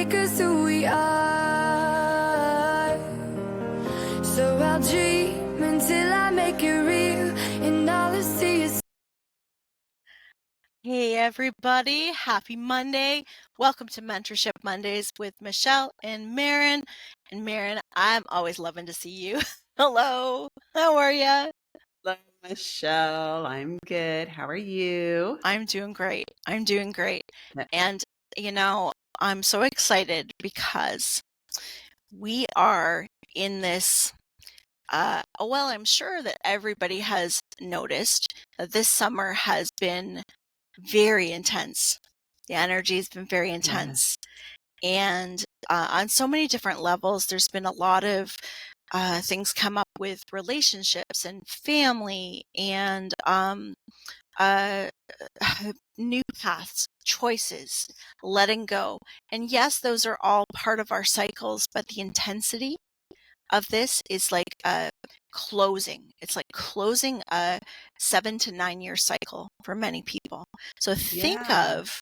make us who we are. So I'll dream until I make it real, and all I see is. Hey everybody, happy Monday. Welcome to Mentorship Mondays with Michelle and Maren. And Maren, I'm always loving to see you. Hello, how are you? Hello, Michelle. I'm good. How are you? I'm doing great. Yeah. And, I'm so excited because we are in this, I'm sure that everybody has noticed that this summer has been very intense. The energy has been very intense. And on so many different levels, there's been a lot of things come up with relationships and family and uh, new paths, choices, letting go. And yes, those are all part of our cycles, but the intensity of this is like closing. It's like closing a 7 to 9 year cycle for many people. So think Yeah. of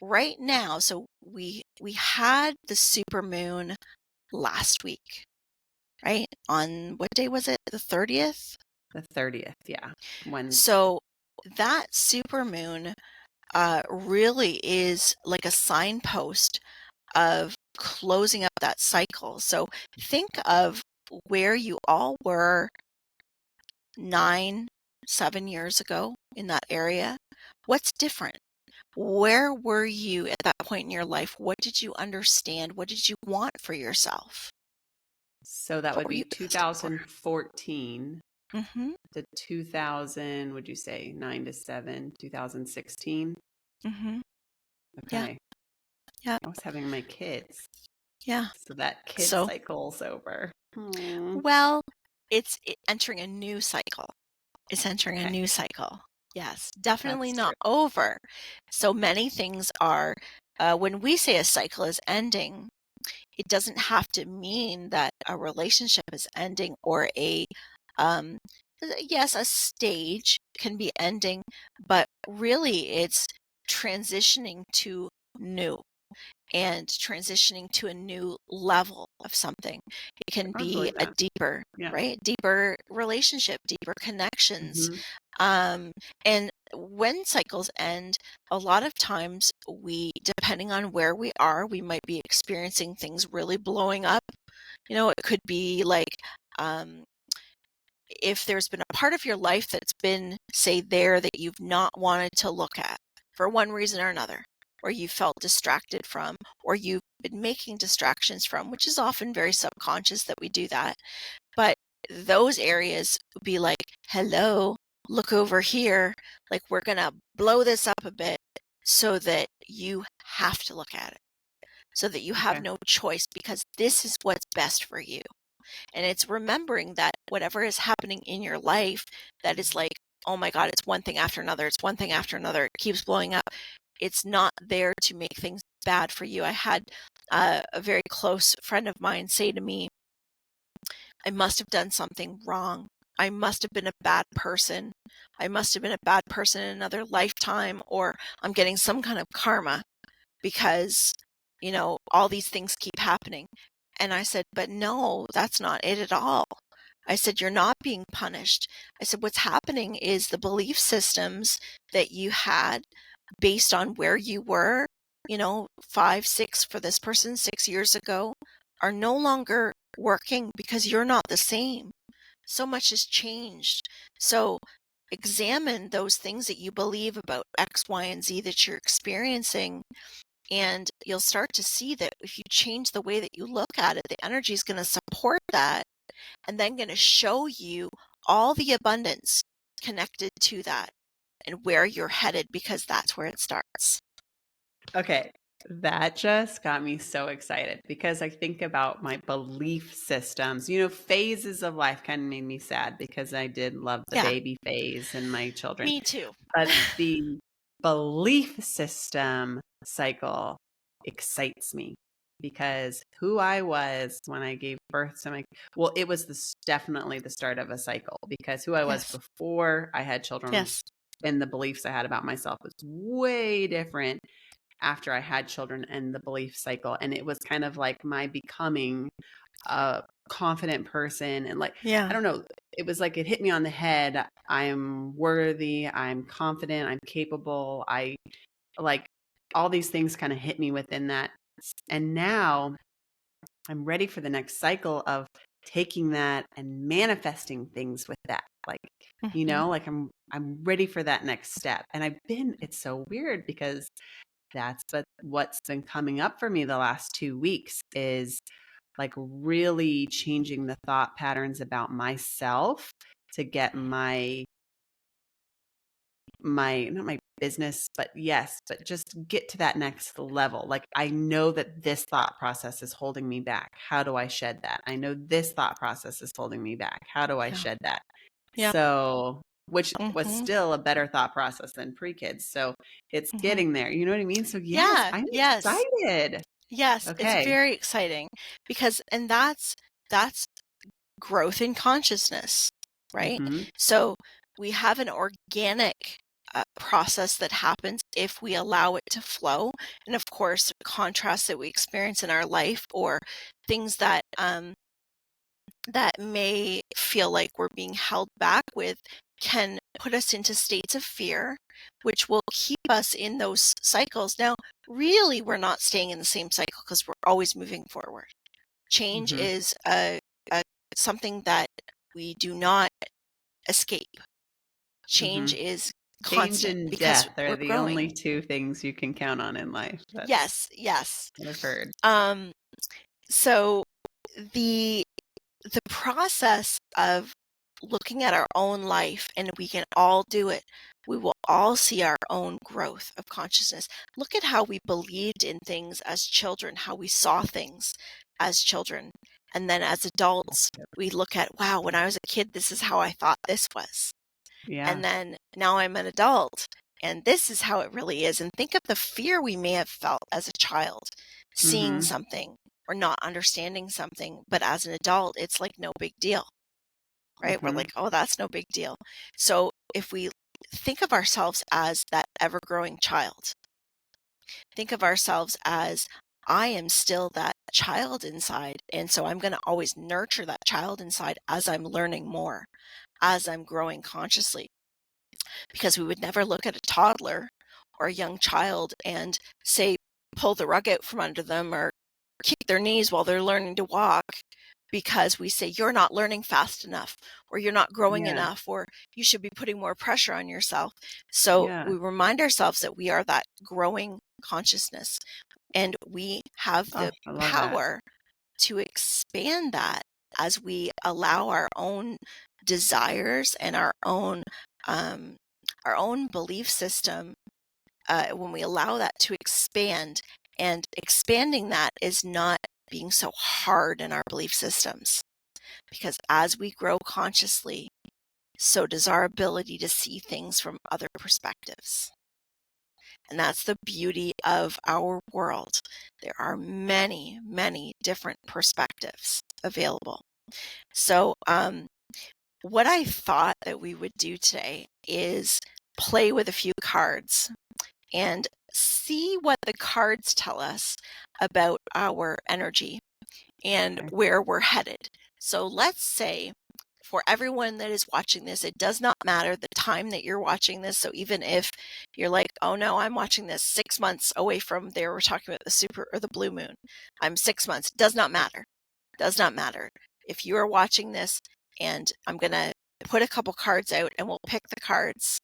right now. So we had the super moon last week, right? On what day was it? The 30th? The 30th. Yeah. So that super moon really is like a signpost of closing up that cycle. So think of where you all were 7 years ago in that area. What's different? Where were you at that point in your life? What did you understand? What did you want for yourself? So that What would were be you asking for? 2014 Mm-hmm. to 2000, would you say 9 to 7, 2016? Mm-hmm. Yeah. Okay. Yeah. I was having my kids. Yeah. So that kid So, cycle's over. well, it's entering a new cycle. It's entering a Okay. new cycle. Yes, definitely That's not true. over. So many things are, when we say a cycle is ending, it doesn't have to mean that a relationship is ending or um, yes, a stage can be ending, but really it's transitioning to new and transitioning to a new level of something. It can I be believe a that. deeper, Yeah. right? Deeper relationship, deeper connections. Mm-hmm. Um, and when cycles end, a lot of times depending on where we are, we might be experiencing things really blowing up. It could be like, um, if there's been a part of your life that's been, say, there that you've not wanted to look at for one reason or another, or you felt distracted from, or you've been making distractions from, which is often very subconscious that we do that. But those areas would be like, hello, look over here. Like, we're going to blow this up a bit so that you have to look at it, so that you have Okay. no choice because this is what's best for you. And it's remembering that whatever is happening in your life that is like, oh my God, it's one thing after another. It's one thing after another. It keeps blowing up. It's not there to make things bad for you. I had a very close friend of mine say to me, I must have done something wrong. I must have been a bad person. I must have been a bad person in another lifetime, or I'm getting some kind of karma because, all these things keep happening. And I said, but no, that's not it at all. I said, you're not being punished. I said, what's happening is the belief systems that you had based on where you were, 5, 6 for this person 6 years ago are no longer working because you're not the same. So much has changed. So examine those things that you believe about X, Y, and Z that you're experiencing. And you'll start to see that if you change the way that you look at it, the energy is going to support that and then going to show you all the abundance connected to that and where you're headed, because that's where it starts. Okay. That just got me so excited because I think about my belief systems. Phases of life kind of made me sad because I did love the Yeah, baby phase and my children. me too. But the belief system cycle excites me because who I was when I gave birth to it was definitely the start of a cycle because who I was Yes. before I had children Yes. and the beliefs I had about myself was way different after I had children and the belief cycle. And it was kind of like my becoming a confident person. And like, I Yeah. don't know, it was like it hit me on the head. I'm worthy, I'm confident, I'm capable. I like all these things kind of hit me within that. And now I'm ready for the next cycle of taking that and manifesting things with that. Like, Hmm. like I'm ready for that next step. And it's so weird because what's been coming up for me the last 2 weeks is like really changing the thought patterns about myself to get my not my business, but yes, but just get to that next level. Like I know that this thought process is holding me back. How do I shed that? I know this thought process is holding me back. How do I Yeah. shed that? Yeah. So, which was Hmm. still a better thought process than pre-kids. So it's Hmm. getting there. You know what I mean? So yes, Yeah. I'm Yes. excited. Yes. It's Okay. very exciting because, and that's growth in consciousness, right? Mm-hmm. So we have an organic process that happens if we allow it to flow. And of course, contrasts that we experience in our life or things that may feel like we're being held back with can put us into states of fear, which will keep us in those cycles. Now, really, we're not staying in the same cycle because we're always moving forward. Change Mm-hmm. is something that we do not escape. Mm-hmm. Change is Change constant and because death are we're the only growing. two things you can count on in life. That's Yes, yes. what I've heard. Um, so the the process of looking at our own life, and we can all do it. We will all see our own growth of consciousness. Look at how we believed in things as children, how we saw things as children. And then as adults, we look at, wow, when I was a kid, this is how I thought this was. Yeah. And then now I'm an adult and this is how it really is. And think of the fear we may have felt as a child seeing Mm-hmm. something or not understanding something. But as an adult, it's like no big deal, right? We're Mm-hmm. like, oh, that's no big deal. So if we think of ourselves as that ever growing child, think of ourselves as I am still that child inside. And so I'm going to always nurture that child inside as I'm learning more, as I'm growing consciously, because we would never look at a toddler or a young child and say, pull the rug out from under them or kick their knees while they're learning to walk, because we say you're not learning fast enough or you're not growing Yeah. enough or you should be putting more pressure on yourself. So Yeah. we remind ourselves that we are that growing consciousness and we have Oh, the I love that. power to expand that as we allow our own desires and our own belief system, when we allow that to expand. And expanding that is not being so hard in our belief systems, because as we grow consciously, so does our ability to see things from other perspectives. And that's the beauty of our world. There are many, many different perspectives available. So, what I thought that we would do today is play with a few cards and see what the cards tell us about our energy and Okay. where we're headed. So let's say for everyone that is watching this, it does not matter the time that you're watching this. So even if you're like, oh no, I'm watching this 6 months away from there, we're talking about the super or the blue moon. I'm 6 months, does not matter. Does not matter. If you are watching this, and I'm going to put a couple cards out and we'll pick the cards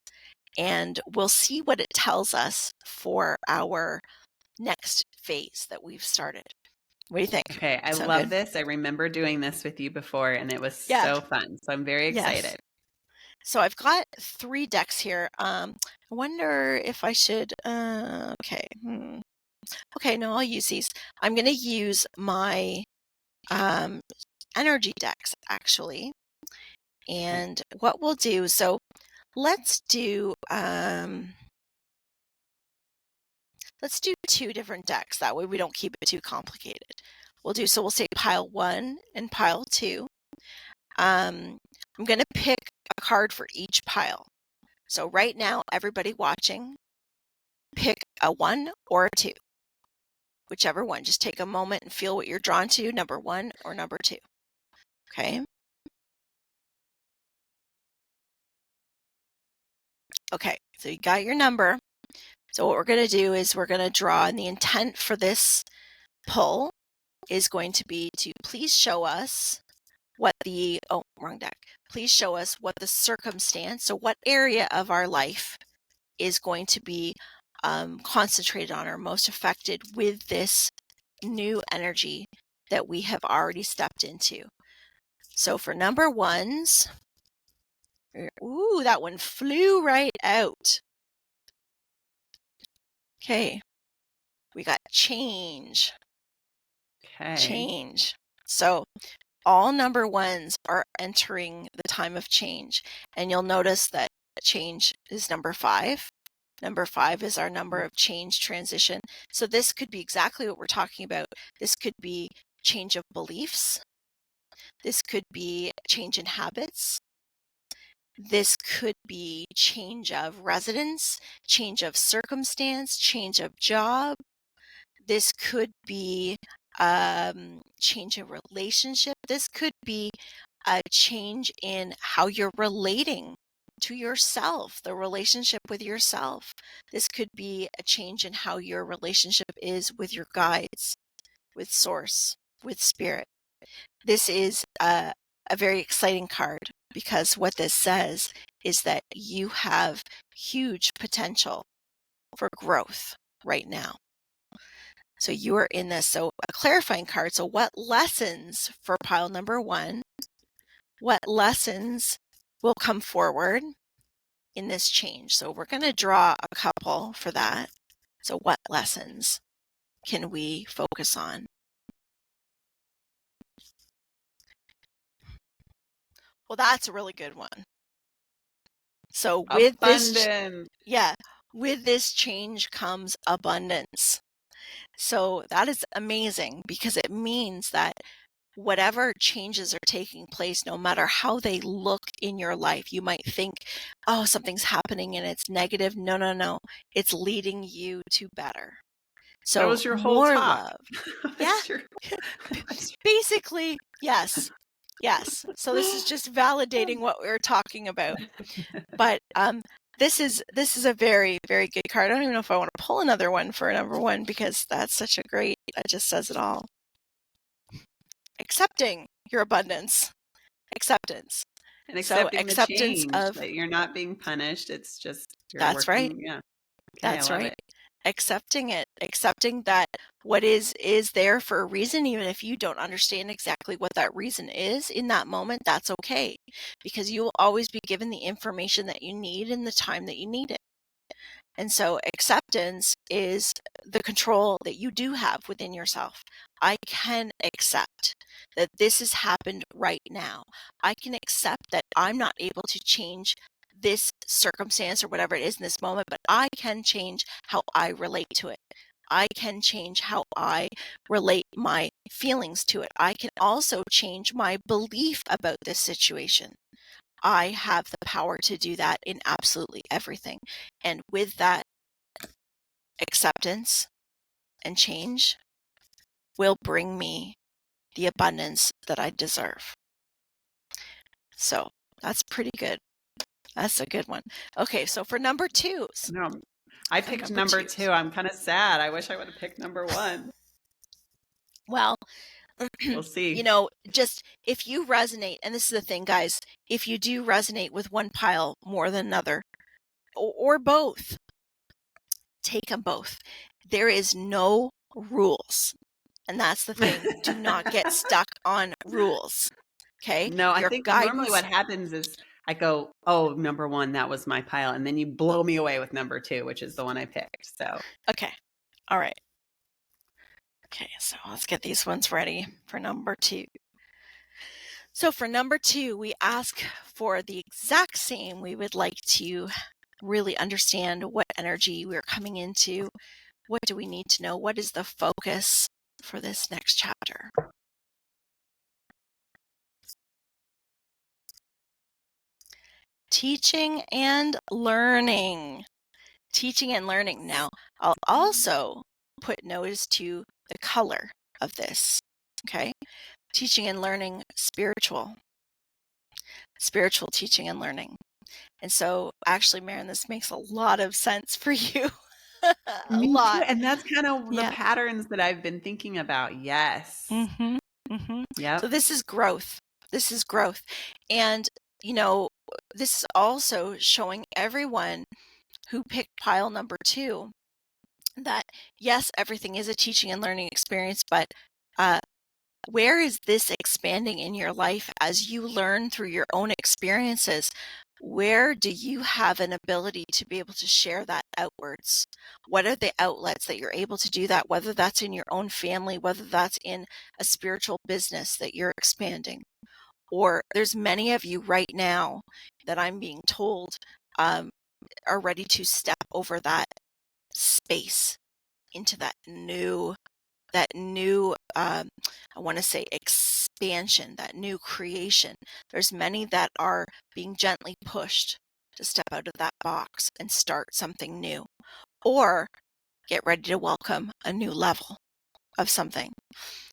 and we'll see what it tells us for our next phase that we've started. What do you think? Okay. I Sound love good? this. I remember doing this with you before and it was Yeah. so fun. So I'm very Yes. excited. So I've got 3 decks here. I wonder if I should, okay. Okay, no, I'll use these. I'm going to use my um, energy decks actually. Okay. And what we'll do, so let's do, let's do 2 different decks. That way we don't keep it too complicated. So we'll say pile 1 and pile 2. I'm going to pick a card for each pile. So right now, everybody watching, pick a 1 or a 2, whichever one. Just take a moment and feel what you're drawn to, number 1 or number 2. Okay. Okay, so you got your number. So what we're going to do is we're going to draw, and the intent for this pull is going to be to please show us what the, oh, wrong deck. Please show us what the circumstance, so what area of our life is going to be concentrated on or most affected with this new energy that we have already stepped into. So for number 1s, ooh, that one flew right out. Okay, we got change. Okay. Change. So all number 1s are entering the time of change. And you'll notice that change is number 5. Number 5 is our number of change transition. So this could be exactly what we're talking about. This could be change of beliefs. This could be change in habits. This could be change of residence, change of circumstance, change of job. This could be change in relationship. This could be a change in how you're relating to yourself, the relationship with yourself. This could be a change in how your relationship is with your guides, with source, with spirit. This is a very exciting card because what this says is that you have huge potential for growth right now. So you are in this. So a clarifying card. So what lessons for pile number 1, what lessons will come forward in this change? So we're going to draw a couple for that. So what lessons can we focus on? Well, that's a really good one. So with Abundance. with this change comes abundance. So that is amazing because it means that whatever changes are taking place, no matter how they look in your life, you might think, oh, something's happening and it's negative. No, no, no. It's leading you to better. So That was your whole more talk. love. Yeah. Basically, yes. Yes. So this is just validating what we were talking about. But this is a very, very good card. I don't even know if I want to pull another one for number 1 because that's such a great, that just says it all. Accepting your abundance. Acceptance. And So accepting the acceptance change, of, that you're not being punished. It's just you're that's working. right. Yeah. Okay, That's I love right. it. Accepting it. Accepting that what is there for a reason, even if you don't understand exactly what that reason is in that moment, that's okay. Because you will always be given the information that you need in the time that you need it. And so acceptance is the control that you do have within yourself. I can accept that this has happened right now. I can accept that I'm not able to change this circumstance or whatever it is in this moment, but I can change how I relate to it. I can change how I relate my feelings to it. I can also change my belief about this situation. I have the power to do that in absolutely everything. And with that, acceptance and change will bring me the abundance that I deserve. So that's pretty good. That's a good one. Okay, so for number 2s. No, I picked number 2. I'm kind of sad. I wish I would have picked number 1. Well, We'll see. you know, just if you resonate, and this is the thing, guys, if you do resonate with one pile more than another, or both, take them both. There is no rules. And that's the thing. Do not get stuck on rules. Okay? No, I Your think normally guidance. what happens is I go, oh, number 1, that was my pile. And then you blow me away with number 2, which is the one I picked. So, Okay. All right. Okay, so let's get these ones ready for number 2. So for number 2, we ask for the exact same. We would like to really understand what energy we're coming into. What do we need to know? What is the focus for this next chapter? Teaching and learning. Teaching and learning. Now, I'll also put notice to the color of this. Okay. Teaching and learning, spiritual teaching and learning. And so actually, Maren, this makes a lot of sense for you. A Me too. lot. And that's kind of the Yeah. patterns that I've been thinking about. Yes. Mm-hmm. Mm-hmm. Yep. So this is growth. This is growth. And, this is also showing everyone who picked pile number 2 that, yes, everything is a teaching and learning experience, but where is this expanding in your life as you learn through your own experiences? Where do you have an ability to be able to share that outwards? What are the outlets that you're able to do that, whether that's in your own family, whether that's in a spiritual business that you're expanding? Or there's many of you right now that I'm being told are ready to step over that space into that new I want to say expansion, that new creation. There's many that are being gently pushed to step out of that box and start something new, or get ready to welcome a new level of something.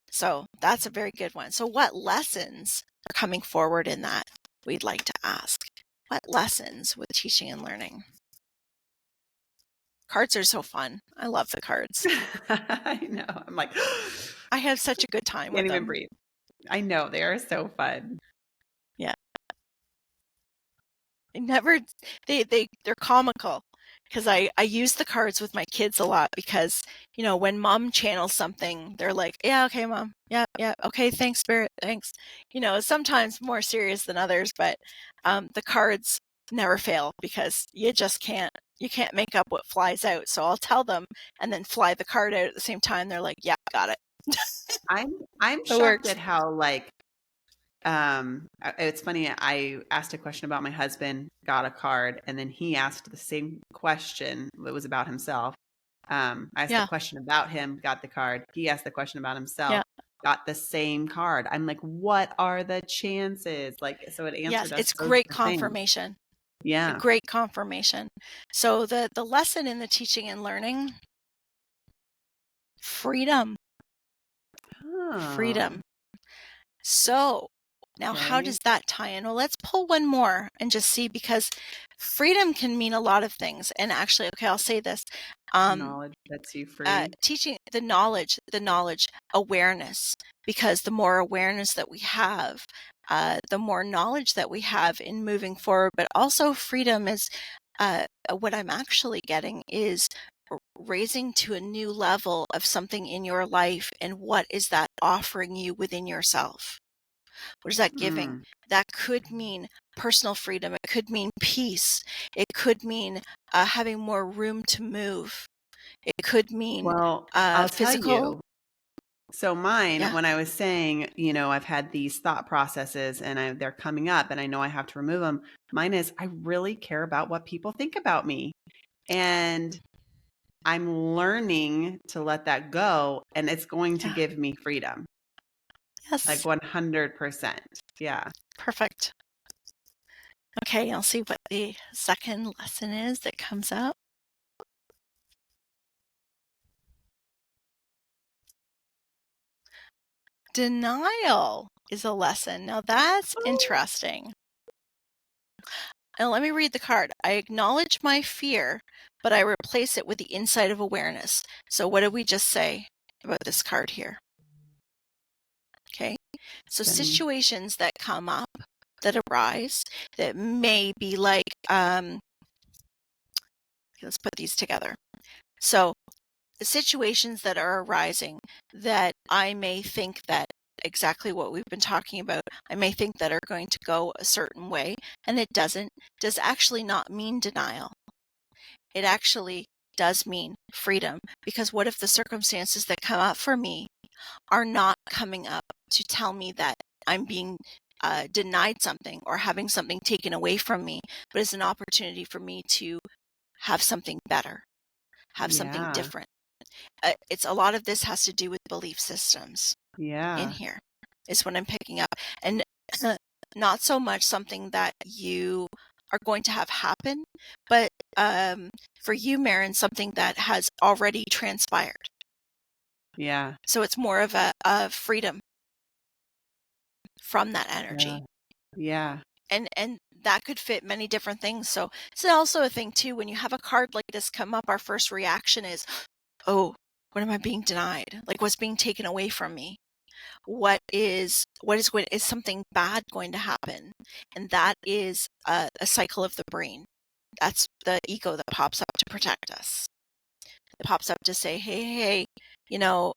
So that's a very good one. So what lessons are coming forward in that we'd like to ask? What lessons with teaching and learning? Cards are so fun. I love the cards. I know. I'm like, I have such a good time with can't even them. breathe. I know. They are so fun. Yeah. They're comical because I use the cards with my kids a lot because, when mom channels something, they're like, yeah, okay, mom. Yeah, yeah. Okay. Thanks, spirit. Thanks. Sometimes more serious than others, but the cards never fail because you can't make up what flies out. So I'll tell them and then fly the card out at the same time. They're like, yeah, got it. I'm It shocked works. at how it's funny. I asked a question about my husband, got a card, and then he asked the same question that was about himself. I asked the Yeah. question about him, got the card. He asked the question about himself, Yeah. got the same card. I'm like, what are the chances? So it Yes. answered us It's both great the same. confirmation. A Yeah. great confirmation. So the lesson in the teaching and learning, freedom, Oh, freedom. So now how okay. does that tie in? Well, let's pull one more and just see, because freedom can mean a lot of things. And actually, okay, I'll say this. Knowledge sets you free. Teaching the knowledge, awareness, because the more awareness that we have, the more knowledge that we have in moving forward, but also freedom is what I'm actually getting is raising to a new level of something in your life. And what is that offering you within yourself? What is that giving? Mm. That could mean personal freedom. It could mean peace. It could mean having more room to move. It could mean Well, I'll tell physical. you. So mine, Yeah. when I was saying, I've had these thought processes and they're coming up and I know I have to remove them. Mine is I really care about what people think about me. And I'm learning to let that go, and it's going to Yeah. give me freedom. Like Yes. 100%. Yeah. Perfect. Okay, I'll see what the second lesson is that comes up. Denial is a lesson. Now that's interesting. Now let me read the card. I acknowledge my fear, but I replace it with the insight of awareness. So what did we just say about this card here? Okay. So Then- situations that come up, that arise, that may be like, let's put these together. So the situations that are arising that I may think that exactly what we've been talking about, I may think that are going to go a certain way, and it does actually not mean denial. It actually does mean freedom, because what if the circumstances that come up for me are not coming up to tell me that I'm being denied something or having something taken away from me, but it's an opportunity for me to have something better, have something Yeah. different. It's a lot of this has to do with belief systems in Yeah. here is what I'm picking up. And not so much something that you are going to have happen, but for you, Maren, something that has already transpired. Yeah. So it's more of a freedom from that energy. Yeah. And that could fit many different things. So it's also a thing too, when you have a card like this come up, our first reaction is, oh, what am I being denied? Like, what's being taken away from me? Is something bad going to happen? And that is a cycle of the brain. That's the ego that pops up to protect us. It pops up to say, hey,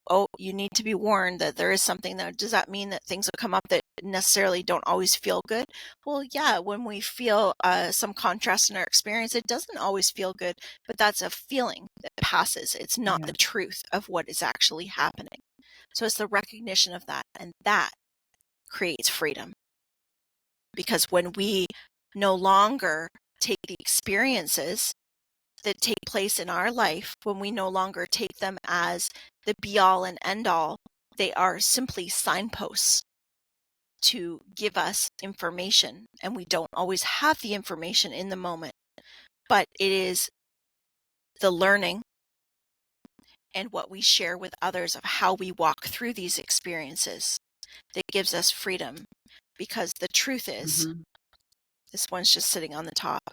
oh, you need to be warned that there is something there. Does that mean that things will come up that necessarily don't always feel good? Well, yeah, when we feel some contrast in our experience, it doesn't always feel good, but that's a feeling that passes. It's not the truth of what is actually happening. So it's the recognition of that, and that creates freedom. Because when we no longer take the experiences that take place in our life, when we no longer take them as the be all and end all, they are simply signposts to give us information. And we don't always have the information in the moment, but it is the learning and what we share with others of how we walk through these experiences that gives us freedom. Because the truth is, this one's just sitting on the top.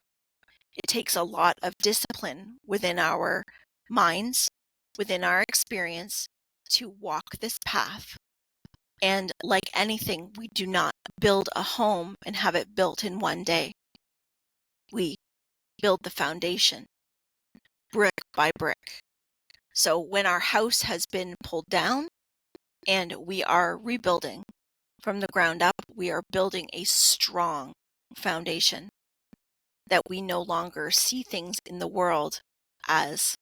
It takes a lot of discipline within our minds, within our experience, to walk this path. And like anything, we do not build a home and have it built in one day. We build the foundation, brick by brick. So when our house has been pulled down and we are rebuilding from the ground up, we are building a strong foundation, that we no longer see things in the world as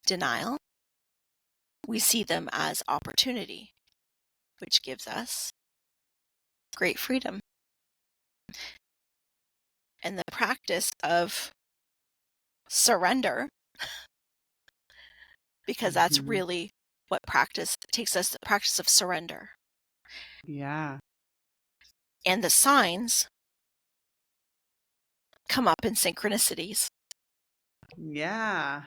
denial. We see them as opportunity, which gives us great freedom. And the practice of surrender, because that's really what practice takes us, the practice of surrender. Yeah. And the signs come up in synchronicities. Yeah.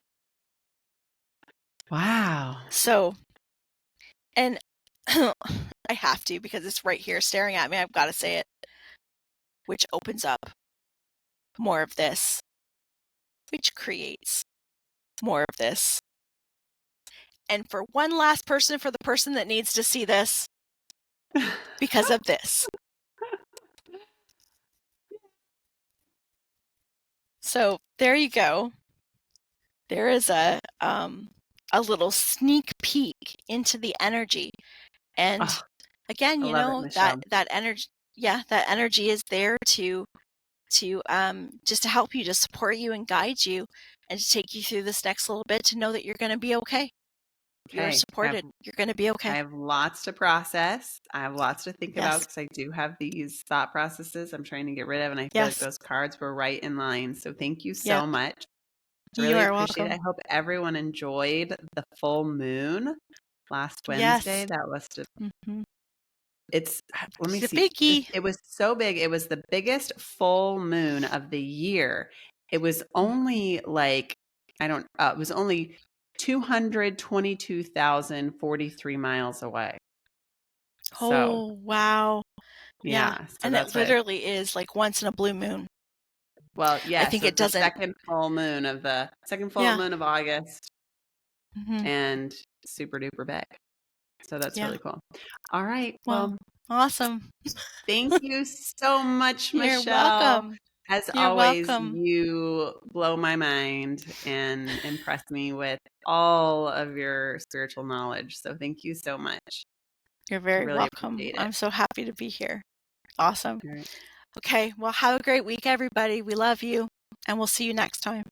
Wow. So, and I have to, because it's right here staring at me, I've got to say it, which opens up more of this, which creates more of this. And for one last person, for the person that needs to see this, because of this. So there you go. There is a little sneak peek into the energy. And again, that energy, that energy is there to just to help you, to support you and guide you, and to take you through this next little bit, to know that you're going to be okay. You're supported. You're going to be okay. I have lots to process. I have lots to think about, because I do have these thought processes I'm trying to get rid of. And I feel like those cards were right in line. So thank you so much. I really appreciate it. I hope everyone enjoyed the full moon last Wednesday. That was let me see. It was so big. It was the biggest full moon of the year. It was only like, it was only 222,043 miles away. Oh, wow. Yeah. So and it literally is like once in a blue moon. Well, yeah. I think it doesn't. Second full moon of August, and super duper big. So that's really cool. All right. Well, awesome. Thank you so much, Michelle. You're welcome. As always, you blow my mind and impress me with all of your spiritual knowledge. So thank you so much. You're very welcome. I'm so happy to be here. Awesome. Okay. Well, have a great week, everybody. We love you, and we'll see you next time.